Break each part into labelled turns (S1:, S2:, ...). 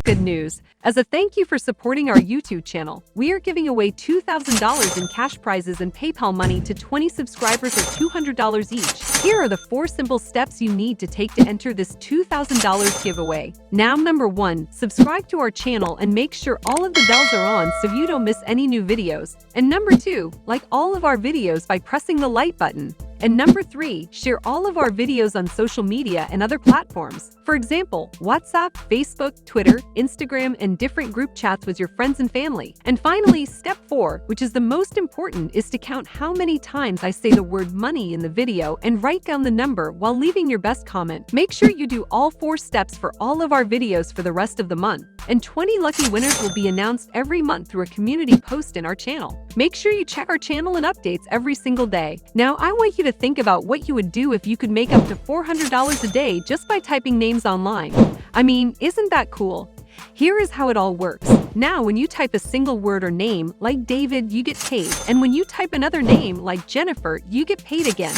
S1: Good news! As a thank you for supporting our YouTube channel, we are giving away $2,000 in cash prizes and PayPal money to 20 subscribers or $200 each. Here are the 4 simple steps you need to take to enter this $2,000 giveaway. Now, number 1, subscribe to our channel and make sure all of the bells are on so you don't miss any new videos. And number 2, like all of our videos by pressing the like button. And number 3, share all of our videos on social media and other platforms. For example, WhatsApp, Facebook, Twitter, Instagram, and different group chats with your friends and family. And finally, step 4, which is the most important, is to count how many times I say the word money in the video and write down the number while leaving your best comment. Make sure you do all 4 steps for all of our videos for the rest of the month. And 20 lucky winners will be announced every month through a community post in our channel. Make sure you check our channel and updates every single day. Now, I want you to think about what you would do if you could make up to $400 a day just by typing names online. I mean, isn't that cool? Here is how it all works. Now, when you type a single word or name, like David, you get paid. And when you type another name, like Jennifer, you get paid again.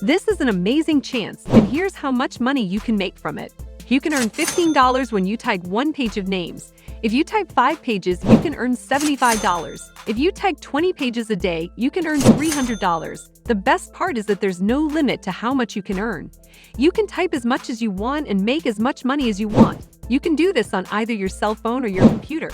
S1: This is an amazing chance, and here's how much money you can make from it. You can earn $15 when you type 1 page of names. If you type 5 pages, you can earn $75. If you type 20 pages a day, you can earn $300. The best part is that there's no limit to how much you can earn. You can type as much as you want and make as much money as you want. You can do this on either your cell phone or your computer.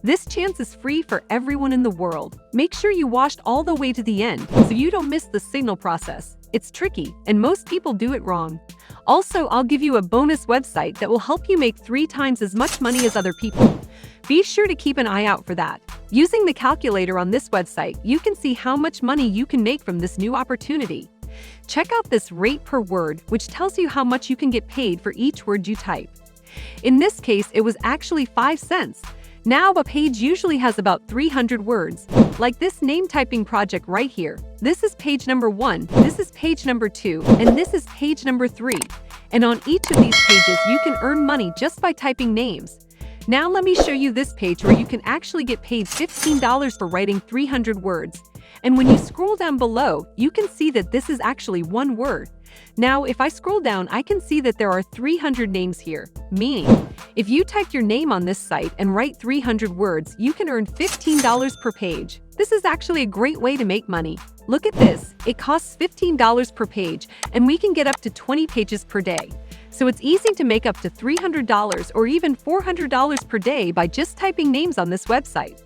S1: This chance is free for everyone in the world. Make sure you watched all the way to the end so you don't miss the signal process. It's tricky, and most people do it wrong. Also, I'll give you a bonus website that will help you make 3 times as much money as other people. Be sure to keep an eye out for that. Using the calculator on this website, you can see how much money you can make from this new opportunity. Check out this rate per word, which tells you how much you can get paid for each word you type. In this case, it was actually 5 cents. Now, a page usually has about 300 words, like this name typing project right here. This is page number 1, this is page number 2, and this is page number 3. And on each of these pages, you can earn money just by typing names. Now let me show you this page where you can actually get paid $15 for writing 300 words. And when you scroll down below, you can see that this is actually 1 word. Now, if I scroll down, I can see that there are 300 names here, meaning if you type your name on this site and write 300 words, you can earn $15 per page. This is actually a great way to make money. Look at this. It costs $15 per page, and we can get up to 20 pages per day. So it's easy to make up to $300 or even $400 per day by just typing names on this website.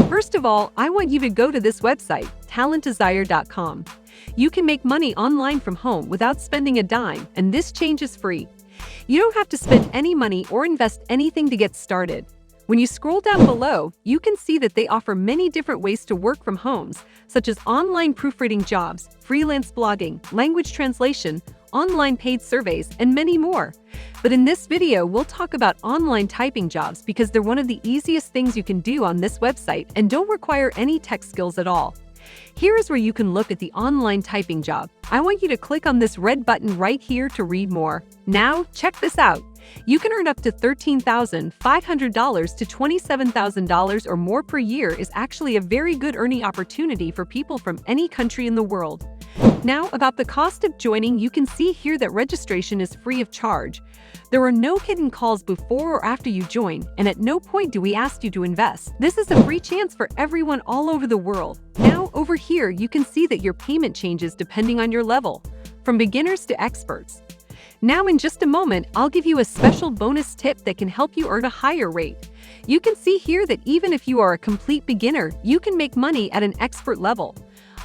S1: First of all, I want you to go to this website, talentdesire.com. You can make money online from home without spending a dime, and this change is free. You don't have to spend any money or invest anything to get started. When you scroll down below, you can see that they offer many different ways to work from homes, such as online proofreading jobs, freelance blogging, language translation, online paid surveys, and many more. But in this video, we'll talk about online typing jobs because they're one of the easiest things you can do on this website and don't require any tech skills at all. Here is where you can look at the online typing job. I want you to click on this red button right here to read more. Now, check this out. You can earn up to $13,500 to $27,000 or more per year is actually a very good earning opportunity for people from any country in the world. Now, about the cost of joining, you can see here that registration is free of charge. There are no hidden calls before or after you join, and at no point do we ask you to invest. This is a free chance for everyone all over the world. Now, over here, you can see that your payment changes depending on your level, from beginners to experts. Now, in just a moment, I'll give you a special bonus tip that can help you earn a higher rate. You can see here that even if you are a complete beginner, you can make money at an expert level.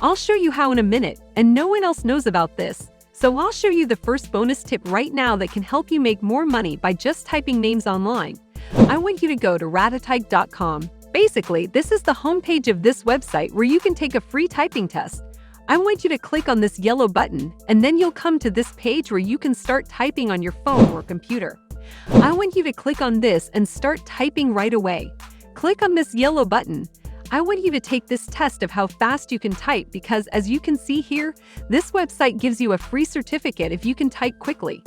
S1: I'll show you how in a minute, and no one else knows about this. So I'll show you the first bonus tip right now that can help you make more money by just typing names online. I want you to go to ratatype.com. Basically, this is the homepage of this website where you can take a free typing test. I want you to click on this yellow button, and then you'll come to this page where you can start typing on your phone or computer. I want you to click on this and start typing right away. Click on this yellow button. I want you to take this test of how fast you can type because, as you can see here, this website gives you a free certificate if you can type quickly.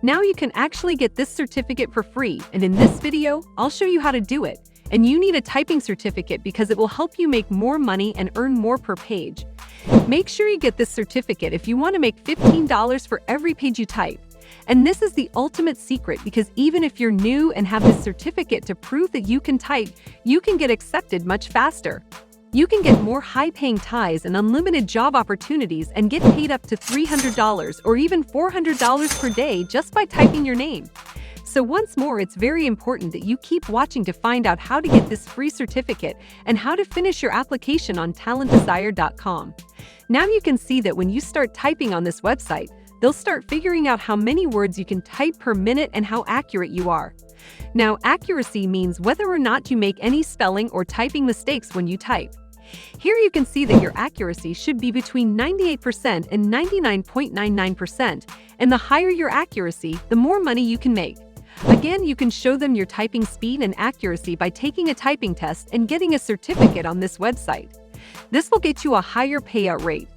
S1: Now you can actually get this certificate for free, and in this video, I'll show you how to do it. And you need a typing certificate because it will help you make more money and earn more per page. Make sure you get this certificate if you want to make $15 for every page you type. And this is the ultimate secret because even if you're new and have this certificate to prove that you can type, you can get accepted much faster. You can get more high-paying ties and unlimited job opportunities and get paid up to $300 or even $400 per day just by typing your name. So once more, it's very important that you keep watching to find out how to get this free certificate and how to finish your application on talentdesire.com. Now you can see that when you start typing on this website, they'll start figuring out how many words you can type per minute and how accurate you are. Now, accuracy means whether or not you make any spelling or typing mistakes when you type. Here you can see that your accuracy should be between 98% and 99.99%, and the higher your accuracy, the more money you can make. Again, you can show them your typing speed and accuracy by taking a typing test and getting a certificate on this website. This will get you a higher payout rate.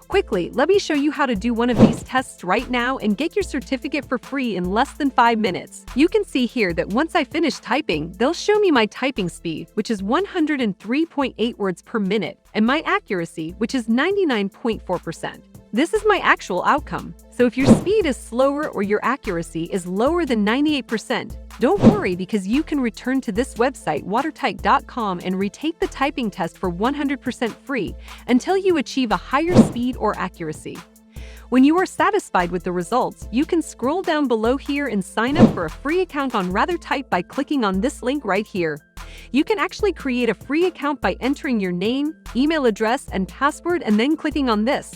S1: Quickly, let me show you how to do one of these tests right now and get your certificate for free in less than 5 minutes. You can see here that once I finish typing, they'll show me my typing speed, which is 103.8 words per minute, and my accuracy, which is 99.4%. This is my actual outcome. So if your speed is slower or your accuracy is lower than 98%, don't worry because you can return to this website watertype.com and retake the typing test for 100% free until you achieve a higher speed or accuracy. When you are satisfied with the results, you can scroll down below here and sign up for a free account on RatherType by clicking on this link right here. You can actually create a free account by entering your name, email address, and password and then clicking on this.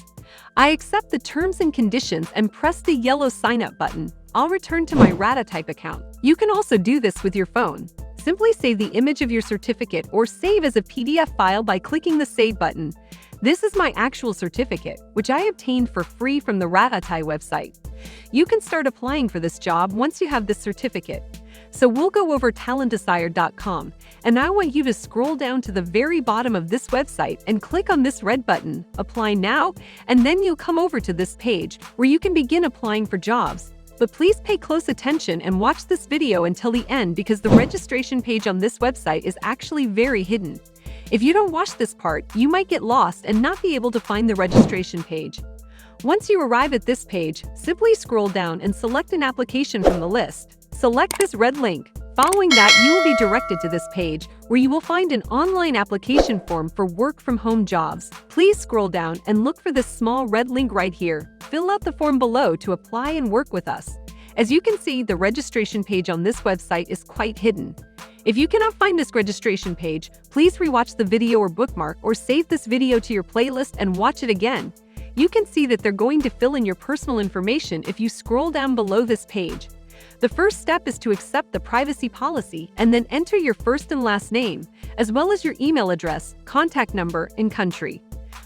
S1: I accept the terms and conditions and press the yellow sign up button. I'll return to my RatherType account. You can also do this with your phone. Simply save the image of your certificate or save as a PDF file by clicking the Save button. This is my actual certificate, which I obtained for free from the RatherType website. You can start applying for this job once you have this certificate. So we'll go over talentdesire.com, and I want you to scroll down to the very bottom of this website and click on this red button, Apply Now, and then you'll come over to this page where you can begin applying for jobs. But please pay close attention and watch this video until the end because the registration page on this website is actually very hidden. If you don't watch this part, you might get lost and not be able to find the registration page. Once you arrive at this page, simply scroll down and select an application from the list. Select this red link. Following that, you will be directed to this page where you will find an online application form for work-from-home jobs. Please scroll down and look for this small red link right here. Fill out the form below to apply and work with us. As you can see, the registration page on this website is quite hidden. If you cannot find this registration page, please rewatch the video or bookmark or save this video to your playlist and watch it again. You can see that they're going to fill in your personal information if you scroll down below this page. The first step is to accept the privacy policy and then enter your first and last name, as well as your email address, contact number, and country.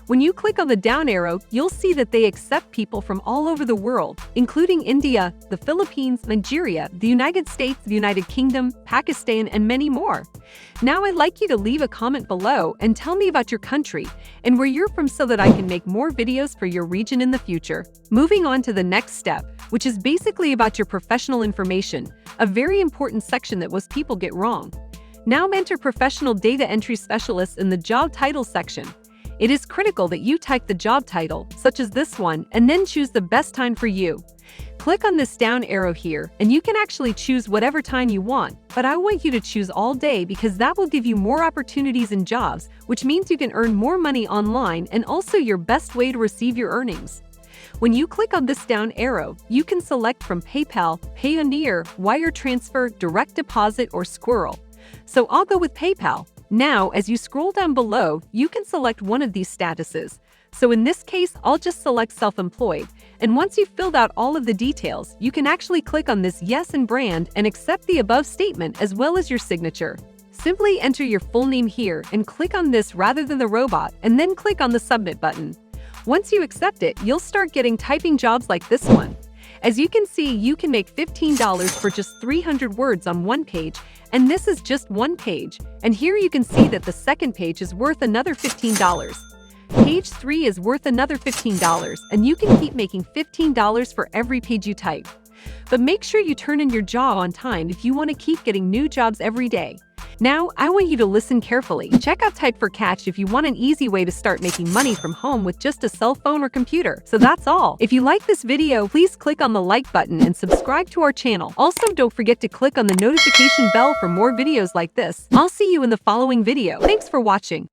S1: When you click on the down arrow, you'll see that they accept people from all over the world, including India, the Philippines, Nigeria, the United States, the United Kingdom, Pakistan, and many more. Now I'd like you to leave a comment below and tell me about your country and where you're from so that I can make more videos for your region in the future. Moving on to the next step, which is basically about your professional information, a very important section that most people get wrong. Now enter Professional Data Entry Specialist in the Job Title section. It is critical that you type the job title, such as this one, and then choose the best time for you. Click on this down arrow here, and you can actually choose whatever time you want, but I want you to choose all day because that will give you more opportunities and jobs, which means you can earn more money online and also your best way to receive your earnings. When you click on this down arrow, you can select from PayPal, Payoneer, Wire Transfer, Direct Deposit, or Squirrel. So I'll go with PayPal. Now, as you scroll down below, you can select one of these statuses. So in this case, I'll just select self-employed. And once you've filled out all of the details, you can actually click on this Yes and Brand and accept the above statement as well as your signature. Simply enter your full name here and click on this rather than the robot, and then click on the Submit button. Once you accept it, you'll start getting typing jobs like this one. As you can see, you can make $15 for just 300 words on one page, and this is just one page. And here you can see that the second page is worth another $15. Page 3 is worth another $15, and you can keep making $15 for every page you type. But make sure you turn in your job on time if you want to keep getting new jobs every day. Now, I want you to listen carefully. Check out Type for Catch if you want an easy way to start making money from home with just a cell phone or computer. So that's all. If you like this video, please click on the like button and subscribe to our channel. Also, don't forget to click on the notification bell for more videos like this. I'll see you in the following video. Thanks for watching.